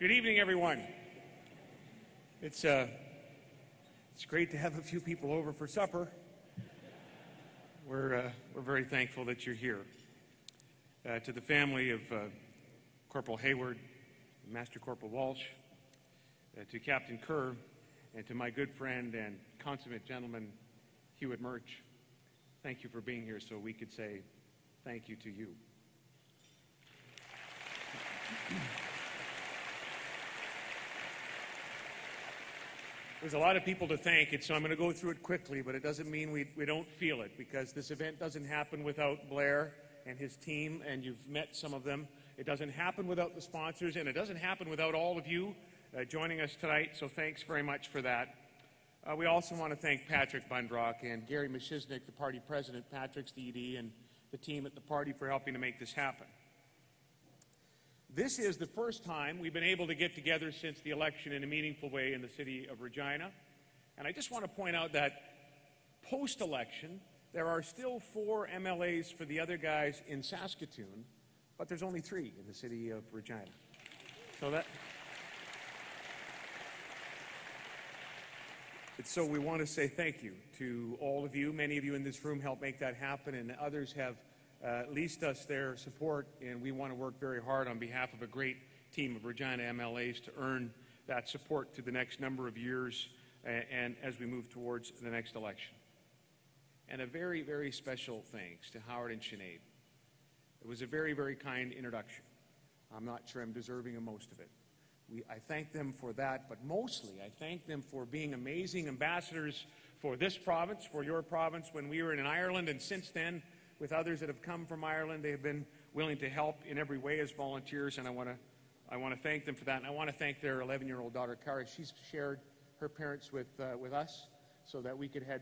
Good evening, everyone. It's great to have a few people over for supper. We're very thankful that you're here. To the family of Corporal Hayward, Master Corporal Walsh, to Captain Kerr, and to my good friend and consummate gentleman, Hewitt Murch, thank you for being here so we could say thank you to you. There's a lot of people to thank, so I'm going to go through it quickly, but it doesn't mean we don't feel it, because this event doesn't happen without Blair and his team, and you've met some of them. It doesn't happen without the sponsors, and it doesn't happen without all of you joining us tonight, so thanks very much for that. We also want to thank Patrick Bundrock and Gary Mishiznik, the party president, Patrick's the ED, and the team at the party for helping to make this happen. This is the first time we've been able to get together since the election in a meaningful way in the city of Regina. And I just want to point out that post-election, there are still 4 MLAs for the other guys in Saskatoon, but there's only 3 in the city of Regina. So we want to say thank you to all of you. Many of you in this room helped make that happen, and others have leased us their support, and we want to work very hard on behalf of a great team of Regina MLAs to earn that support through the next number of years and as we move towards the next election. And a very, very special thanks to Howard and Sinead. It was a very, very kind introduction. I'm not sure I'm deserving of most of it. I thank them for that, but mostly I thank them for being amazing ambassadors for this province, for your province, when we were in Ireland, and since then, with others that have come from Ireland, they have been willing to help in every way as volunteers, and I want to thank them for that. And I want to thank their 11-year-old daughter, Cara. She's shared her parents with us so that we could head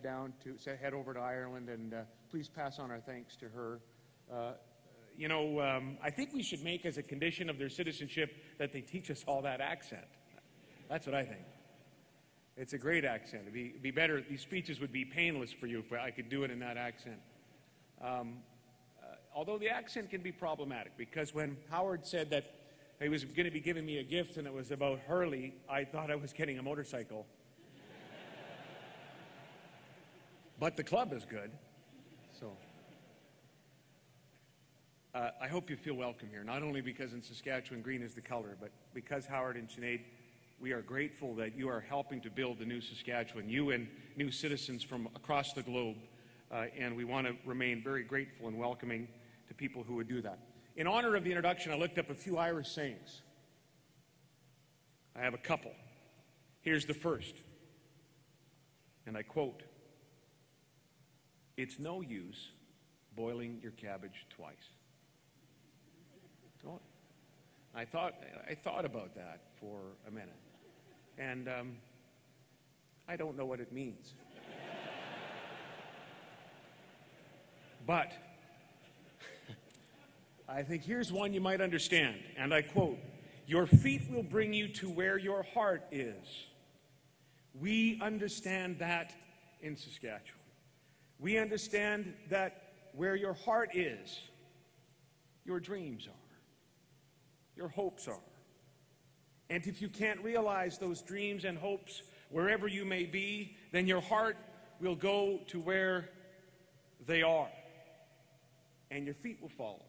over to Ireland, and please pass on our thanks to her. I think we should make as a condition of their citizenship that they teach us all that accent. That's what I think. It's a great accent. It'd be better. These speeches would be painless for you if I could do it in that accent. Although the accent can be problematic, because when Howard said that he was going to be giving me a gift and it was about Hurley, I thought I was getting a motorcycle. But the club is good, so I hope you feel welcome here, not only because in Saskatchewan green is the color, but because Howard and Sinead, we are grateful that you are helping to build the new Saskatchewan, you and new citizens from across the globe. And we want to remain very grateful and welcoming to people who would do that. In honor of the introduction, I looked up a few Irish sayings. I have a couple. Here's the first, and I quote, "It's no use boiling your cabbage twice." I thought about that for a minute, and I don't know what it means. But I think here's one you might understand, and I quote, "Your feet will bring you to where your heart is." We understand that in Saskatchewan. We understand that where your heart is, your dreams are, your hopes are. And if you can't realize those dreams and hopes wherever you may be, then your heart will go to where they are, and your feet will follow.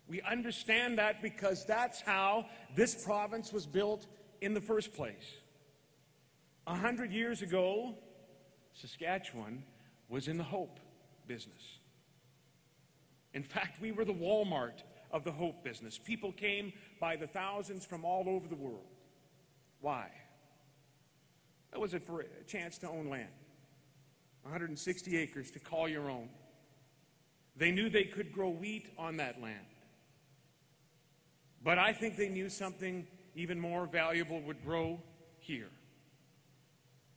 We understand that because that's how this province was built in the first place. 100 years ago, Saskatchewan was in the hope business. In fact, we were the Walmart of the hope business. People came by the thousands from all over the world. Why? That was for a chance to own land. 160 acres to call your own. They knew they could grow wheat on that land. But I think they knew something even more valuable would grow here.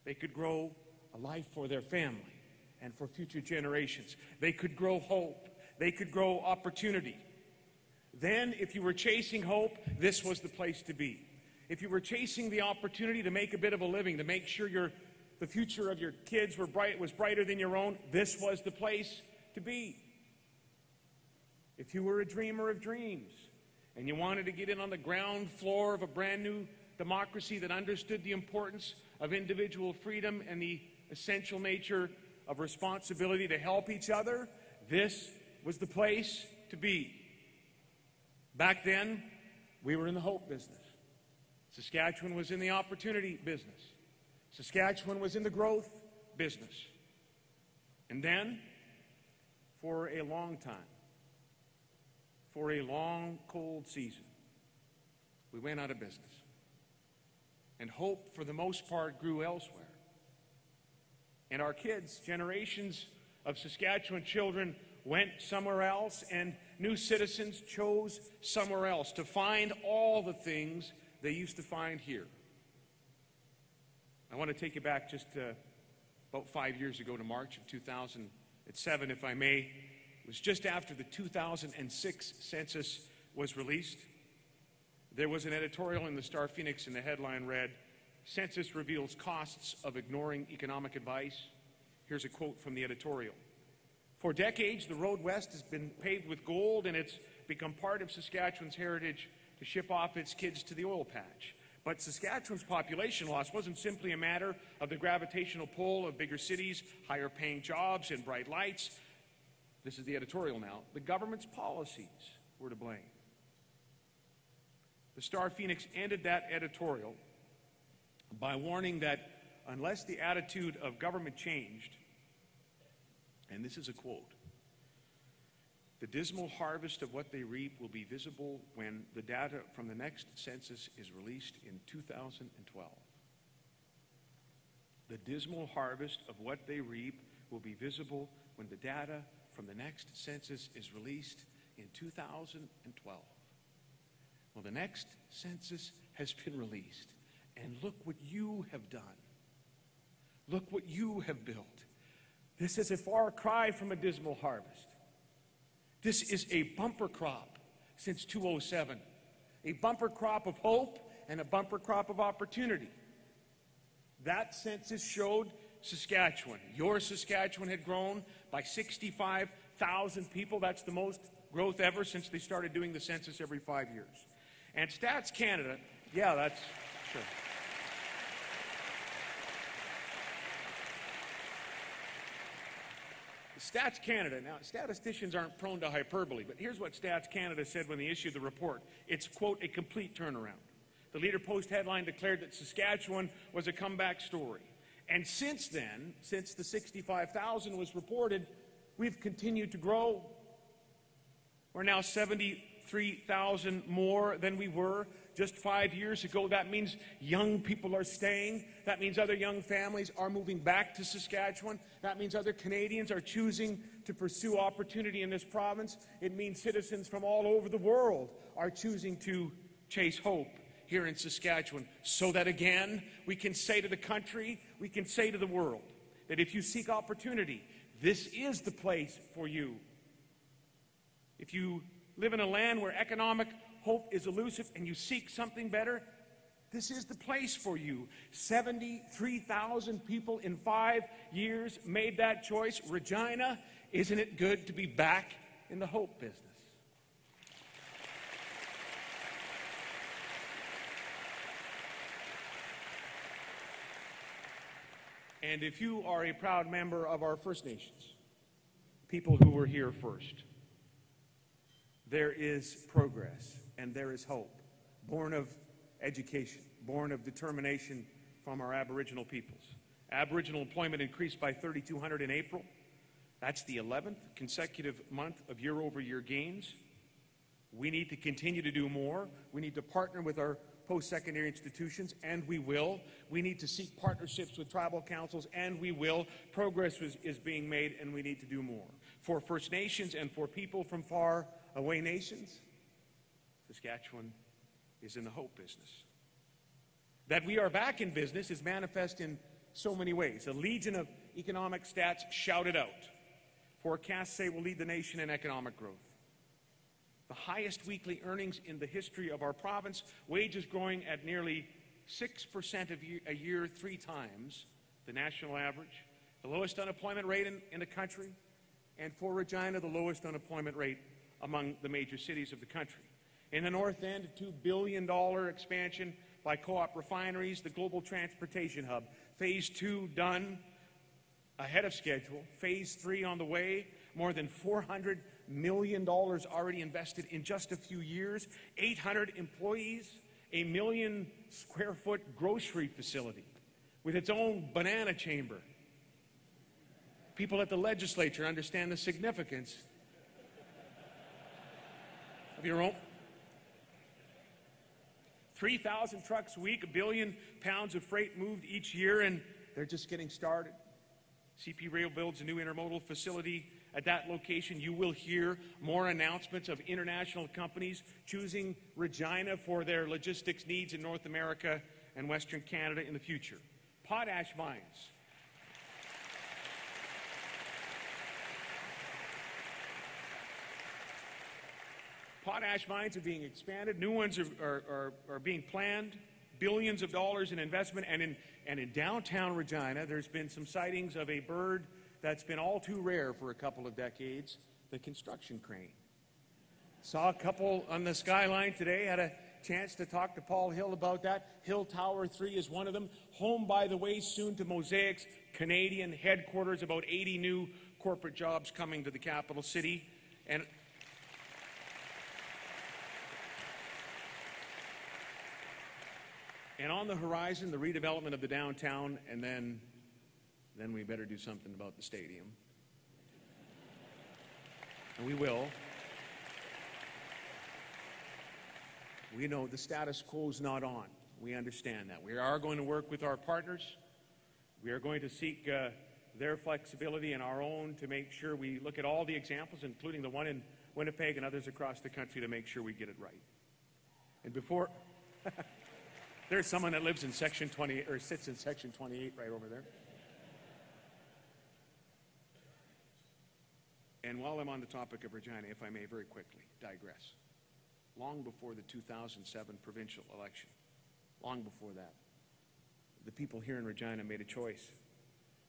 They could grow a life for their family and for future generations. They could grow hope. They could grow opportunity. Then, if you were chasing hope, this was the place to be. If you were chasing the opportunity to make a bit of a living, to make sure the future of your kids was brighter than your own, this was the place to be. If you were a dreamer of dreams and you wanted to get in on the ground floor of a brand new democracy that understood the importance of individual freedom and the essential nature of responsibility to help each other, this was the place to be. Back then, we were in the hope business. Saskatchewan was in the opportunity business. Saskatchewan was in the growth business. And then, for a long time, for a long, cold season, we went out of business. And hope, for the most part, grew elsewhere. And our kids, generations of Saskatchewan children, went somewhere else, and new citizens chose somewhere else to find all the things they used to find here. I want to take you back just about 5 years ago to March of 2007, if I may. It was just after the 2006 census was released. There was an editorial in the Star Phoenix, and the headline read, "Census Reveals Costs of Ignoring Economic Advice." Here's a quote from the editorial. "For decades, the road west has been paved with gold, and it's become part of Saskatchewan's heritage to ship off its kids to the oil patch. But Saskatchewan's population loss wasn't simply a matter of the gravitational pull of bigger cities, higher paying jobs, and bright lights." This is the editorial now. "The government's policies were to blame." The Star Phoenix ended that editorial by warning that unless the attitude of government changed, and this is a quote, "The dismal harvest of what they reap will be visible when the data from the next census is released in 2012. The dismal harvest of what they reap will be visible when the data from the next census is released in 2012. Well, the next census has been released, and look what you have done. Look what you have built. This is a far cry from a dismal harvest. This is a bumper crop since 2007, a bumper crop of hope and a bumper crop of opportunity. That census showed Saskatchewan. Your Saskatchewan had grown by 65,000 people. That's the most growth ever since they started doing the census every 5 years. And Stats Canada, yeah, that's sure. Stats Canada, now statisticians aren't prone to hyperbole, but here's what Stats Canada said when they issued the report. It's, quote, "a complete turnaround." The Leader Post headline declared that Saskatchewan was a comeback story. And since then, since the 65,000 was reported, we've continued to grow. We're now 73,000 more than we were just 5 years ago. That means young people are staying. That means other young families are moving back to Saskatchewan. That means other Canadians are choosing to pursue opportunity in this province. It means citizens from all over the world are choosing to chase hope here in Saskatchewan, so that again, we can say to the country, we can say to the world, that if you seek opportunity, this is the place for you. If you live in a land where economic hope is elusive and you seek something better, this is the place for you. 73,000 people in 5 years made that choice. Regina, isn't it good to be back in the hope business? And if you are a proud member of our First Nations, people who were here first, there is progress and there is hope, born of education, born of determination from our Aboriginal peoples. Aboriginal employment increased by 3,200 in April. That's the 11th consecutive month of year-over-year gains. We need to continue to do more. We need to partner with our post-secondary institutions, and we will. We need to seek partnerships with tribal councils, and we will. Progress is being made, and we need to do more. For First Nations and for people from far away nations, Saskatchewan is in the hope business. That we are back in business is manifest in so many ways. A legion of economic stats shouted out. Forecasts say we'll lead the nation in economic growth. The highest weekly earnings in the history of our province, wages growing at nearly 6% a year, 3 times the national average, the lowest unemployment rate in the country, and for Regina, the lowest unemployment rate among the major cities of the country. In the North End, a $2 billion expansion by Co-op Refineries, the global transportation hub. Phase 2 done ahead of schedule. Phase 3 on the way. More than $400 million already invested in just a few years. 800 employees. A 1 million square foot grocery facility with its own banana chamber. People at the legislature understand the significance of your own. 3,000 trucks a week, 1 billion pounds of freight moved each year, and they're just getting started. CP Rail builds a new intermodal facility at that location. You will hear more announcements of international companies choosing Regina for their logistics needs in North America and Western Canada in the future. Potash mines. Potash mines are being expanded. New ones are being planned. Billions of dollars in investment. And in downtown Regina, there's been some sightings of a bird that's been all too rare for a couple of decades, the construction crane. Saw a couple on the skyline today. Had a chance to talk to Paul Hill about that. Hill Tower 3 is one of them. Home, by the way, soon to Mosaic's Canadian headquarters. About 80 new corporate jobs coming to the capital city. And on the horizon, the redevelopment of the downtown, and then we better do something about the stadium. And we will. We know the status quo is not on. We understand that. We are going to work with our partners. We are going to seek their flexibility and our own to make sure we look at all the examples, including the one in Winnipeg and others across the country, to make sure we get it right. And before... There's someone that lives in Section 20, or sits in Section 28 right over there. And while I'm on the topic of Regina, if I may very quickly digress, long before the 2007 provincial election, long before that, the people here in Regina made a choice.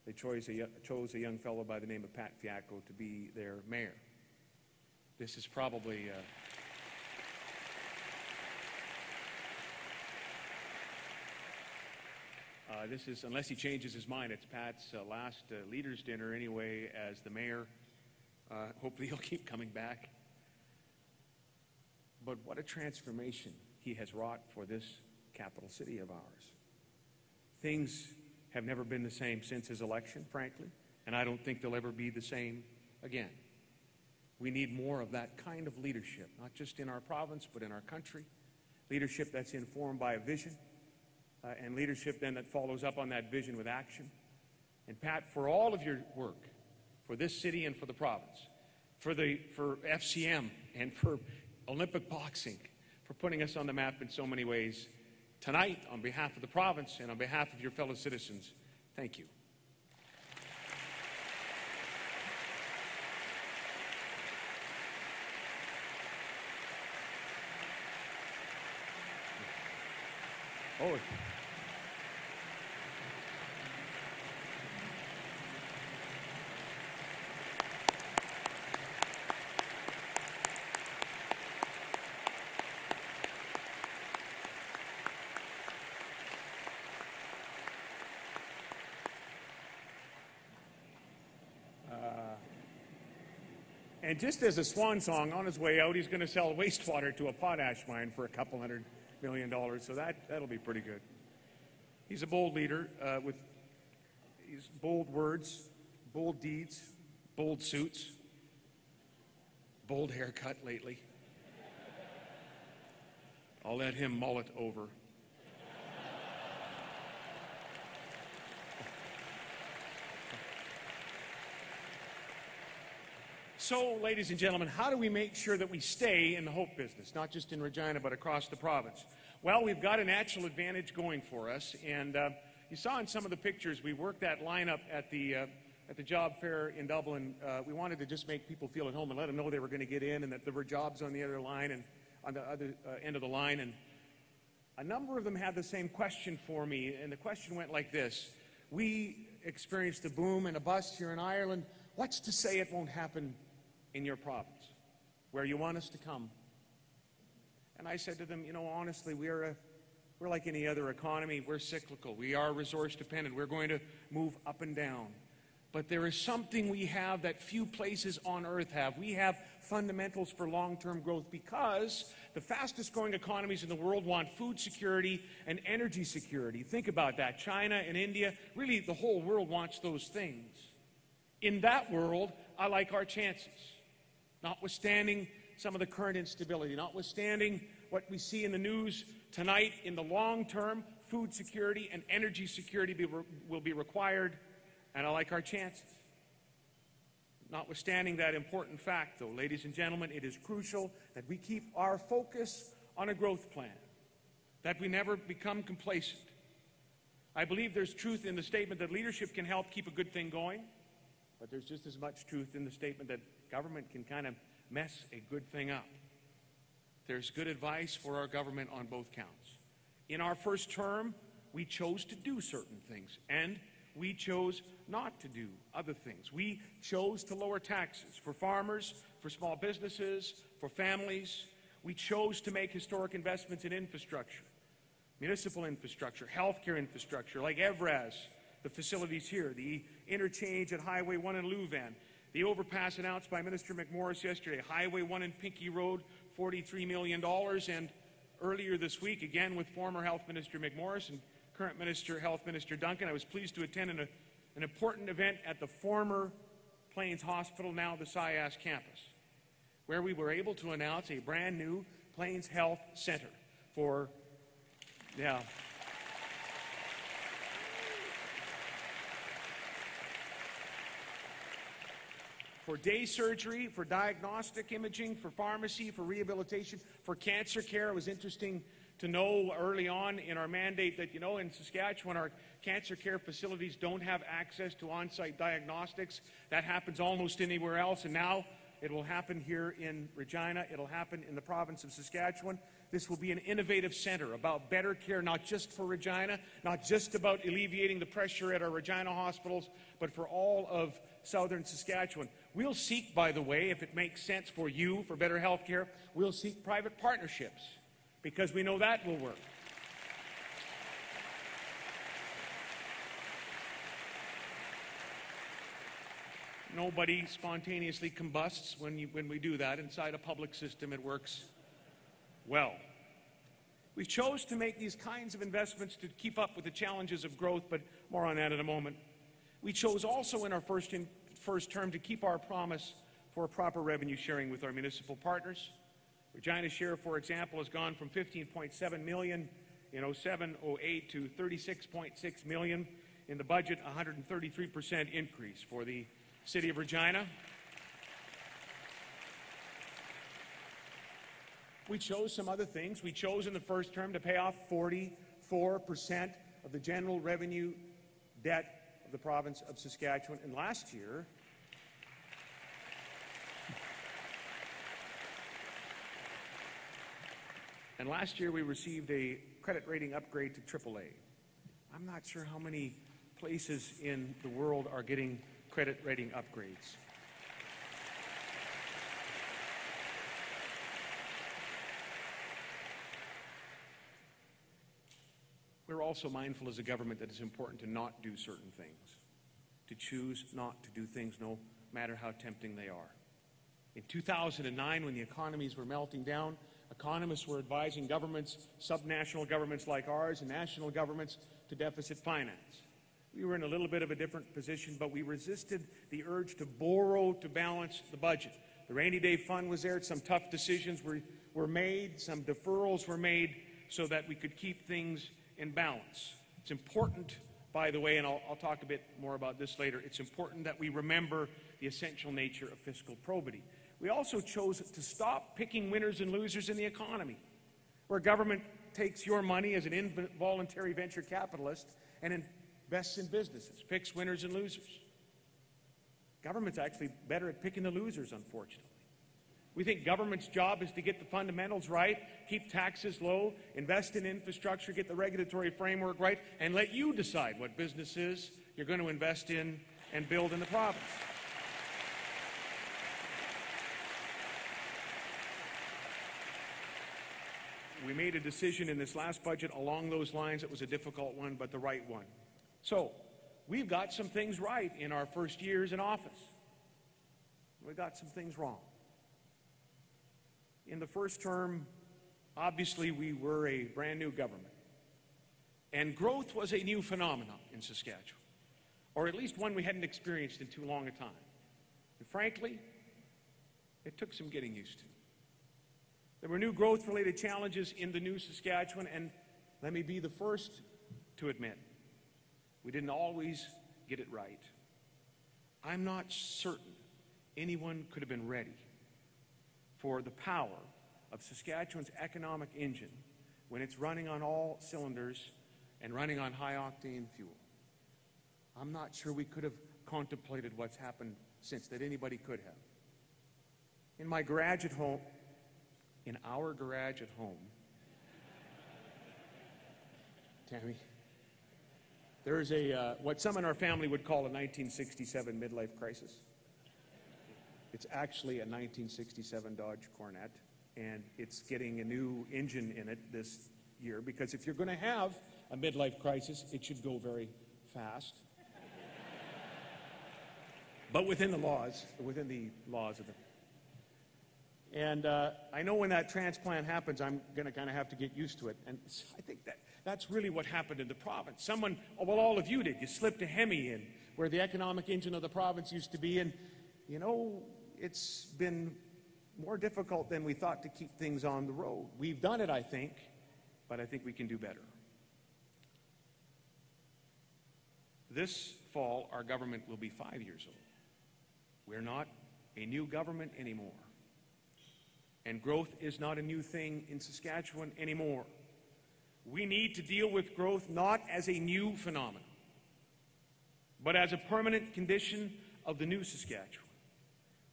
They chose a young fellow by the name of Pat Fiacco to be their mayor. This is probably... this is, unless he changes his mind, it's Pat's last leaders' dinner anyway as the mayor. Hopefully he'll keep coming back. But what a transformation he has wrought for this capital city of ours. Things have never been the same since his election, frankly, and I don't think they'll ever be the same again. We need more of that kind of leadership, not just in our province, but in our country. Leadership that's informed by a vision. And leadership then that follows up on that vision with action. And Pat, for all of your work, for this city and for the province, for FCM and for Olympic boxing, for putting us on the map in so many ways, tonight, on behalf of the province and on behalf of your fellow citizens, thank you. Oh. And just as a swan song, on his way out, he's going to sell wastewater to a potash mine for $200 million. So that'll be pretty good. He's a bold leader with his bold words, bold deeds, bold suits, bold haircut lately. I'll let him mull it over. So, ladies and gentlemen, how do we make sure that we stay in the hope business, not just in Regina, but across the province? Well, we've got a natural advantage going for us, and you saw in some of the pictures, we worked that lineup at the job fair in Dublin. We wanted to just make people feel at home and let them know they were going to get in and that there were jobs on the other line and on the other end of the line. And a number of them had the same question for me, and the question went like this. We experienced a boom and a bust here in Ireland. What's to say it won't happen in your province, where you want us to come And I said to them, you know, honestly, we're like any other economy. We're cyclical. We are resource dependent. We're going to move up and down. But there is something we have that few places on earth have. We have fundamentals for long-term growth because the fastest growing economies in the world want food security and energy security. Think about that. China and India, really the whole world wants those things. In that world, I like our chances. Notwithstanding some of the current instability, notwithstanding what we see in the news tonight, in the long term, food security and energy security will be required, and I like our chances. Notwithstanding that important fact, though, ladies and gentlemen, it is crucial that we keep our focus on a growth plan, that we never become complacent. I believe there's truth in the statement that leadership can help keep a good thing going, but there's just as much truth in the statement that government can kind of mess a good thing up. There's good advice for our government on both counts. In our first term, we chose to do certain things, and we chose not to do other things. We chose to lower taxes for farmers, for small businesses, for families. We chose to make historic investments in infrastructure, municipal infrastructure, healthcare infrastructure, like EVRAS, the facilities here, the interchange at Highway 1 in Louvain, the overpass announced by Minister McMorris yesterday, Highway 1 in Pinkie Road, $43 million, and earlier this week, again with former Health Minister McMorris and current Health Minister Duncan, I was pleased to attend an important event at the former Plains Hospital, now the SciAS campus, where we were able to announce a brand new Plains Health Center for day surgery, for diagnostic imaging, for pharmacy, for rehabilitation, for cancer care. It was interesting to know early on in our mandate that, you know, in Saskatchewan, our cancer care facilities don't have access to on-site diagnostics. That happens almost anywhere else, and now it will happen here in Regina. It'll happen in the province of Saskatchewan. This will be an innovative center about better care, not just for Regina, not just about alleviating the pressure at our Regina hospitals, but for all of southern Saskatchewan. We'll seek, by the way, if it makes sense for you, for better health care, we'll seek private partnerships, because we know that will work. Nobody spontaneously combusts when we do that. Inside a public system, it works well. We chose to make these kinds of investments to keep up with the challenges of growth, but more on that in a moment. We chose also in our first term to keep our promise for proper revenue sharing with our municipal partners. Regina's share, for example, has gone from $15.7 million in 07-08 to $36.6 million in the budget, a 133% increase for the City of Regina. We chose some other things. We chose in the first term to pay off 44% of the general revenue debt of the province of Saskatchewan. And last year, we received a credit rating upgrade to AAA. I'm not sure how many places in the world are getting credit rating upgrades. We're also mindful as a government that it's important to not do certain things, to choose not to do things no matter how tempting they are. In 2009, when the economies were melting down, economists were advising governments, subnational governments like ours, and national governments to deficit finance. We were in a little bit of a different position, but we resisted the urge to borrow to balance the budget. The rainy day fund was there. Some tough decisions were made. Some deferrals were made so that we could keep things in balance. It's important, by the way, and I'll talk a bit more about this later, it's important that we remember the essential nature of fiscal probity. We also chose to stop picking winners and losers in the economy, where government takes your money as an involuntary venture capitalist and invests in businesses, picks winners and losers. Government's actually better at picking the losers, unfortunately. We think government's job is to get the fundamentals right, keep taxes low, invest in infrastructure, get the regulatory framework right, and let you decide what businesses you're going to invest in and build in the province. we made a decision in this last budget along those lines. It was a difficult one, but the right one. So, we've got some things right in our first years in office. We got some things wrong. In the first term, obviously, we were a brand new government. And growth was a new phenomenon in Saskatchewan, or at least one we hadn't experienced in too long a time. And frankly, it took some getting used to. There were new growth-related challenges in the new Saskatchewan, and let me be the first to admit, we didn't always get it right. I'm not certain anyone could have been ready for the power of Saskatchewan's economic engine when it's running on all cylinders and running on high-octane fuel. I'm not sure we could have contemplated what's happened since, that anybody could have. In my garage at home, in our garage at home, Tammy, there's what some in our family would call a 1967 midlife crisis. It's actually a 1967 Dodge Coronet, and it's getting a new engine in it this year, because if you're going to have a midlife crisis, it should go very fast. But within the laws of the... And I know when that transplant happens, I'm going to kind of have to get used to it. And I think that's really what happened in the province. Someone, well, all of you did. You slipped a Hemi in where the economic engine of the province used to be. And, you know, it's been more difficult than we thought to keep things on the road. We've done it, I think, but I think we can do better. This fall, our government will be 5 years old. We're not a new government anymore. And growth is not a new thing in Saskatchewan anymore. We need to deal with growth not as a new phenomenon, but as a permanent condition of the new Saskatchewan.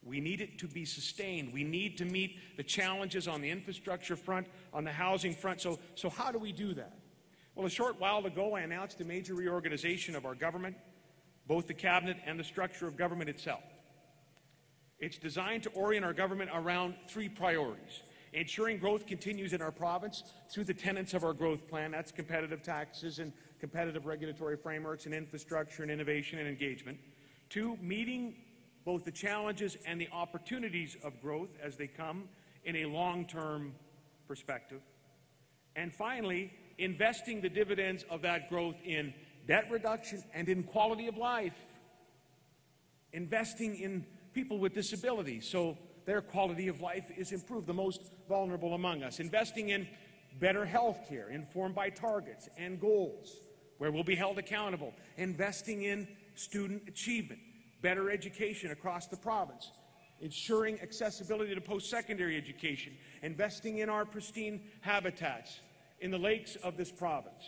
We need it to be sustained. We need to meet the challenges on the infrastructure front, on the housing front. So how do we do that? Well, a short while ago, I announced a major reorganization of our government, both the cabinet and the structure of government itself. It's designed to orient our government around three priorities: ensuring growth continues in our province through the tenets of our growth plan. That's competitive taxes and competitive regulatory frameworks and infrastructure and innovation and engagement. 2, meeting both the challenges and the opportunities of growth as they come in a long-term perspective. And finally, investing the dividends of that growth in debt reduction and in quality of life. Investing in people with disabilities so their quality of life is improved, the most vulnerable among us. Investing in better health care, informed by targets and goals, where we'll be held accountable. Investing in student achievement, better education across the province. Ensuring accessibility to post-secondary education. Investing in our pristine habitats in the lakes of this province.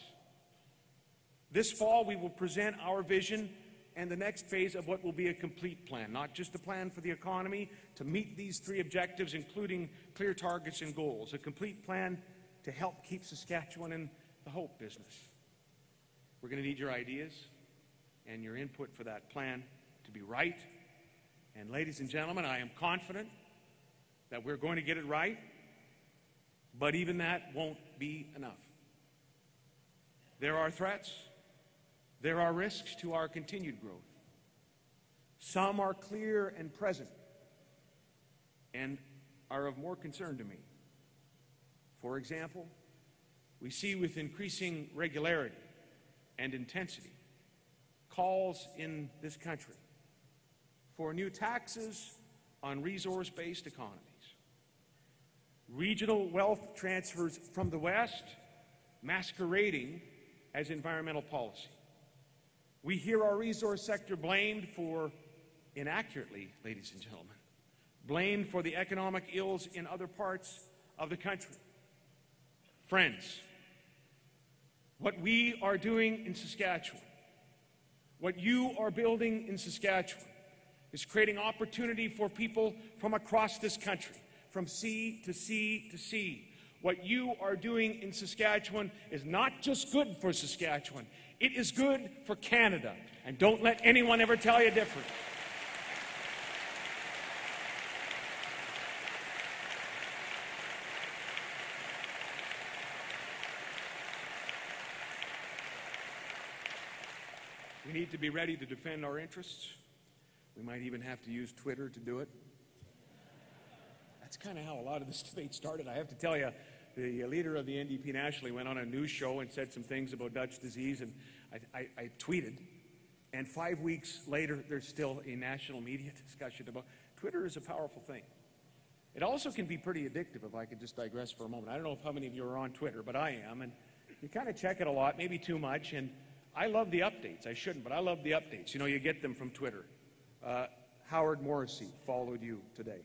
This fall, we will present our vision and the next phase of what will be a complete plan, not just a plan for the economy to meet these three objectives, including clear targets and goals, a complete plan to help keep Saskatchewan in the hope business. We're going to need your ideas and your input for that plan to be right. And ladies and gentlemen, I am confident that we're going to get it right, but even that won't be enough. There are threats. There are risks to our continued growth. Some are clear and present and are of more concern to me. For example, we see with increasing regularity and intensity calls in this country for new taxes on resource-based economies, regional wealth transfers from the West masquerading as environmental policy. We hear our resource sector blamed for, inaccurately, ladies and gentlemen, blamed for the economic ills in other parts of the country. Friends, what we are doing in Saskatchewan, what you are building in Saskatchewan, is creating opportunity for people from across this country, from sea to sea to sea. What you are doing in Saskatchewan is not just good for Saskatchewan, it is good for Canada. And don't let anyone ever tell you different. We need to be ready to defend our interests. We might even have to use Twitter to do it. That's kind of how a lot of this debate started. I have to tell you, the leader of the NDP nationally went on a news show and said some things about Dutch disease, and I tweeted. And 5 weeks later, there's still a national media discussion about Twitter is a powerful thing. It also can be pretty addictive, if I could just digress for a moment. I don't know how many of you are on Twitter, but I am, and you kind of check it a lot, maybe too much, and I love the updates. I shouldn't, but I love the updates. You know, you get them from Twitter. Howard Morrissey followed you today.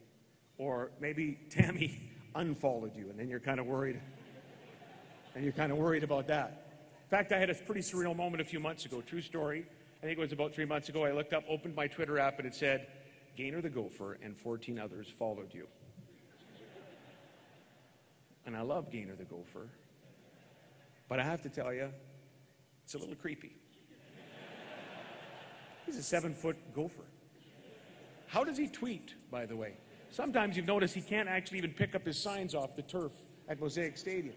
Or maybe Tammy unfollowed you, and then you're kind of worried. And you're kind of worried about that. In fact, I had a pretty surreal moment a few months ago. True story. I think it was about 3 months ago. I looked up, opened my Twitter app, and it said, Gaynor the Gopher and 14 others followed you. And I love Gaynor the Gopher. But I have to tell you, it's a little creepy. He's a 7-foot gopher. How does he tweet, by the way? Sometimes you've noticed he can't actually even pick up his signs off the turf at Mosaic Stadium.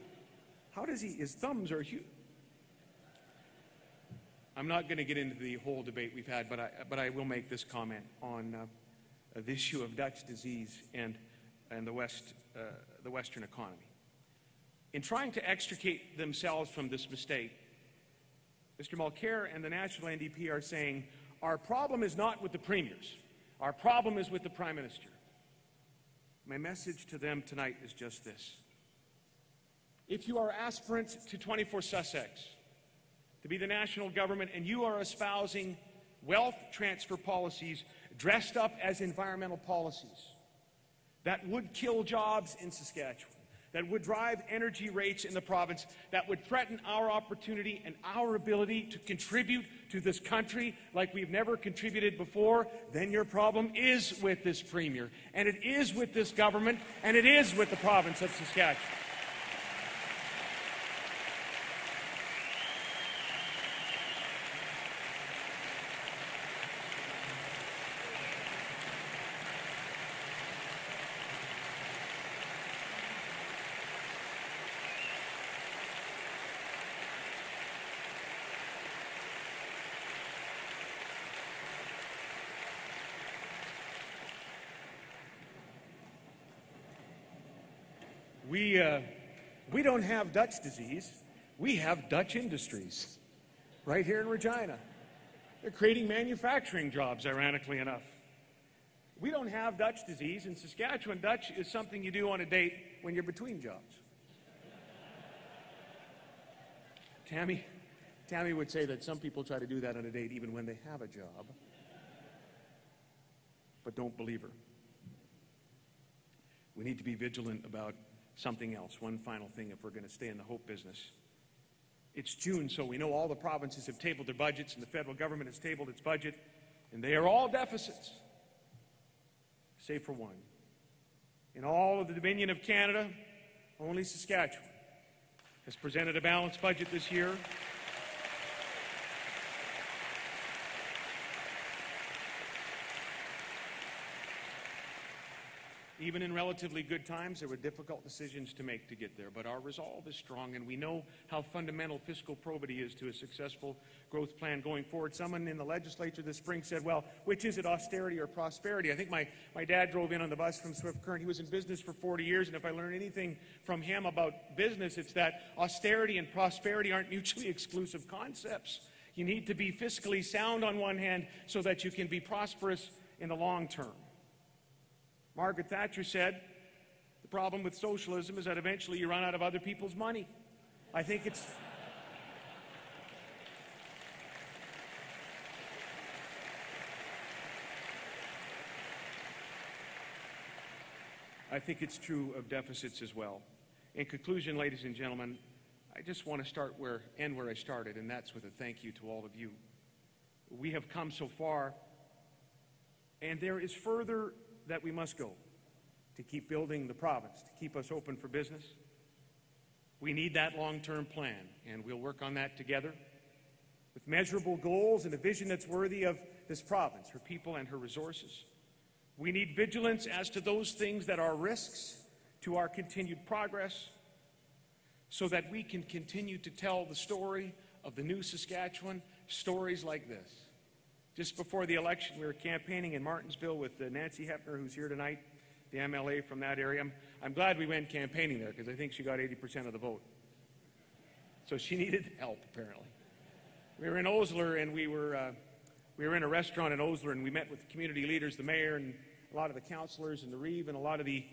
How does he? His thumbs are huge. I'm not going to get into the whole debate we've had, but I will make this comment on the issue of Dutch disease and the Western economy. In trying to extricate themselves from this mistake, Mr. Mulcair and the National NDP are saying, our problem is not with the premiers. Our problem is with the Prime Minister. My message to them tonight is just this. If you are aspirant to 24 Sussex, to be the national government, and you are espousing wealth transfer policies dressed up as environmental policies that would kill jobs in Saskatchewan, that would drive energy rates in the province, that would threaten our opportunity and our ability to contribute to this country like we've never contributed before, then your problem is with this Premier, and it is with this government, and it is with the province of Saskatchewan. We don't have Dutch disease. We have Dutch industries right here in Regina. They're creating manufacturing jobs, ironically enough. We don't have Dutch disease. In Saskatchewan, Dutch is something you do on a date when you're between jobs. Tammy would say that some people try to do that on a date even when they have a job. But don't believe her. We need to be vigilant about something else. One final thing if we're going to stay in the hope business. It's June, so we know all the provinces have tabled their budgets and the federal government has tabled its budget, and they are all deficits, save for one. In all of the Dominion of Canada, only Saskatchewan has presented a balanced budget this year. Even in relatively good times, there were difficult decisions to make to get there, but our resolve is strong, and we know how fundamental fiscal probity is to a successful growth plan going forward. Someone in the legislature this spring said, well, which is it, austerity or prosperity? I think my dad drove in on the bus from Swift Current. He was in business for 40 years, and if I learned anything from him about business, it's that austerity and prosperity aren't mutually exclusive concepts. You need to be fiscally sound on one hand so that you can be prosperous in the long term. Margaret Thatcher said, the problem with socialism is that eventually you run out of other people's money. I think it's true of deficits as well. In conclusion, ladies and gentlemen, I just want to end where I started, and that's with a thank you to all of you. We have come so far, and there is further that we must go to keep building the province, to keep us open for business. We need that long-term plan, and we'll work on that together with measurable goals and a vision that's worthy of this province, her people and her resources. We need vigilance as to those things that are risks to our continued progress so that we can continue to tell the story of the new Saskatchewan, stories like this. Just before the election, we were campaigning in Martensville with Nancy Hepner, who's here tonight, the MLA from that area. I'm glad we went campaigning there because I think she got 80% of the vote. So she needed help, apparently. We were in Osler, and we were in a restaurant in Osler, and we met with the community leaders, the mayor, and a lot of the councillors in the Reeve, and a lot of the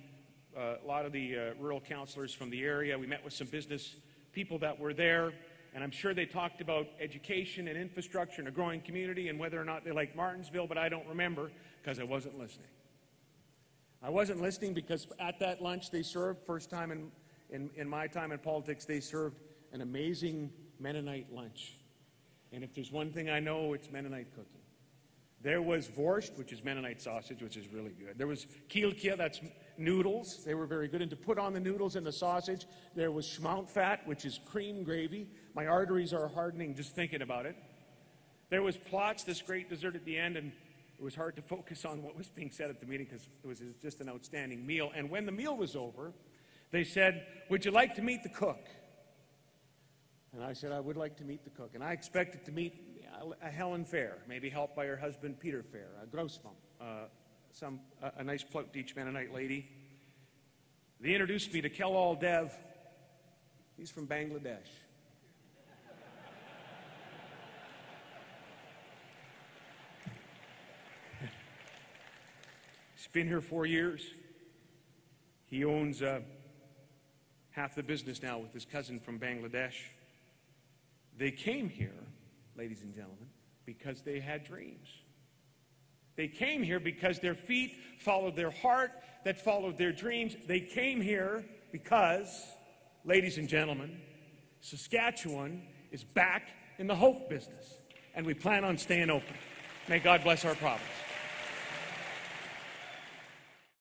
rural councillors from the area. We met with some business people that were there, and I'm sure they talked about education and infrastructure and a growing community and whether or not they liked Martensville, but I don't remember because I wasn't listening. I wasn't listening because at that lunch they served, first time in my time in politics, they served an amazing Mennonite lunch. And if there's one thing I know, it's Mennonite cooking. There was Vorscht, which is Mennonite sausage, which is really good. There was Kielkia, that's noodles. They were very good. And to put on the noodles and the sausage, there was Schmountfat, which is cream gravy. My arteries are hardening just thinking about it. There was Plotz, this great dessert at the end, and it was hard to focus on what was being said at the meeting because it was just an outstanding meal. And when the meal was over, they said, "Would you like to meet the cook?" And I said, "I would like to meet the cook." And I expected to meet a Helen Fair, maybe helped by her husband Peter Fair, a Grossmum, a nice Ploutdeach Mennonite lady. They introduced me to Kelal Dev. He's from Bangladesh. He's been here 4 years. He owns half the business now with his cousin from Bangladesh. They came here, ladies and gentlemen, because they had dreams. They came here because their feet followed their heart that followed their dreams. They came here because, ladies and gentlemen, Saskatchewan is back in the hope business, and we plan on staying open. May God bless our province.